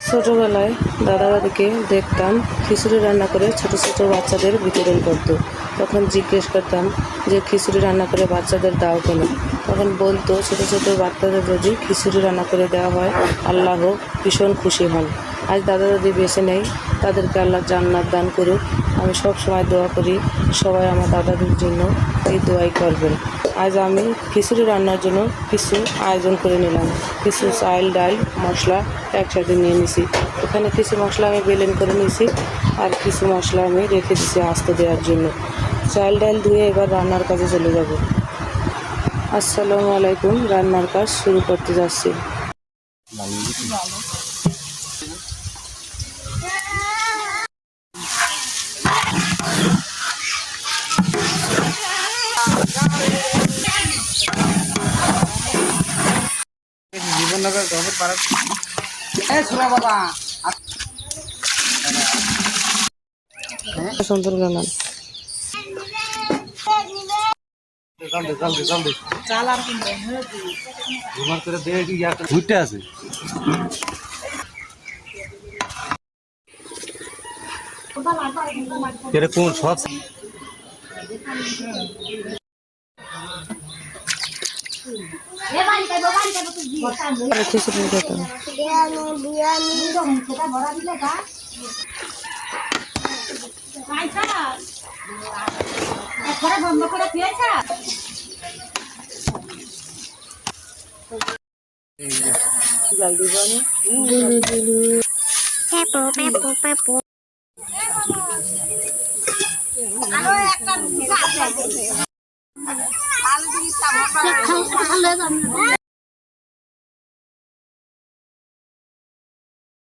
ছোটোবেলায় দাদা দাদিকে দেখতাম খিচুড়ি রান্না করে ছোট ছোট বাচ্চাদের বিতরণ করতো। তখন জিজ্ঞেস করতাম যে খিচুড়ি রান্না করে বাচ্চাদের দাও কেন? তখন বলতো ছোট ছোট বাচ্চাদের যদি খিচুড়ি রান্না করে দেওয়া হয় আল্লাহ ভীষণ খুশি হন। আজ দাদা দাদি বেঁচে নেই, তাদেরকে আল্লাহ জান্নাত দান করুক। আমি সব সময় দোয়া করি সবাই আমার দাদাদের জন্য এই দোয়াই করবেন। আজ আমি খিচুড়ি রান্নার জন্য কিছু আয়োজন করে নিলাম। কিছু চাল ডাল মশলা একসাথে নিয়ে নিছি। এখানে কিছু মশলা আমি ব্লেন্ড করে নিয়েছি আর কিছু মশলা আমি রেখে দিছি আস্তে দেওয়ার জন্য। চাল ডাল ধুয়ে এবার রান্নার কাজে চলে যাব। আসসালামু আলাইকুম। রান্নার কাজ শুরু করতে যাচ্ছি। জীবননগর গভর পাড়া শোনা বাবা সুন্দর গান ঘুরতে আছে এরকম সব খিচুড়ি খেতাম।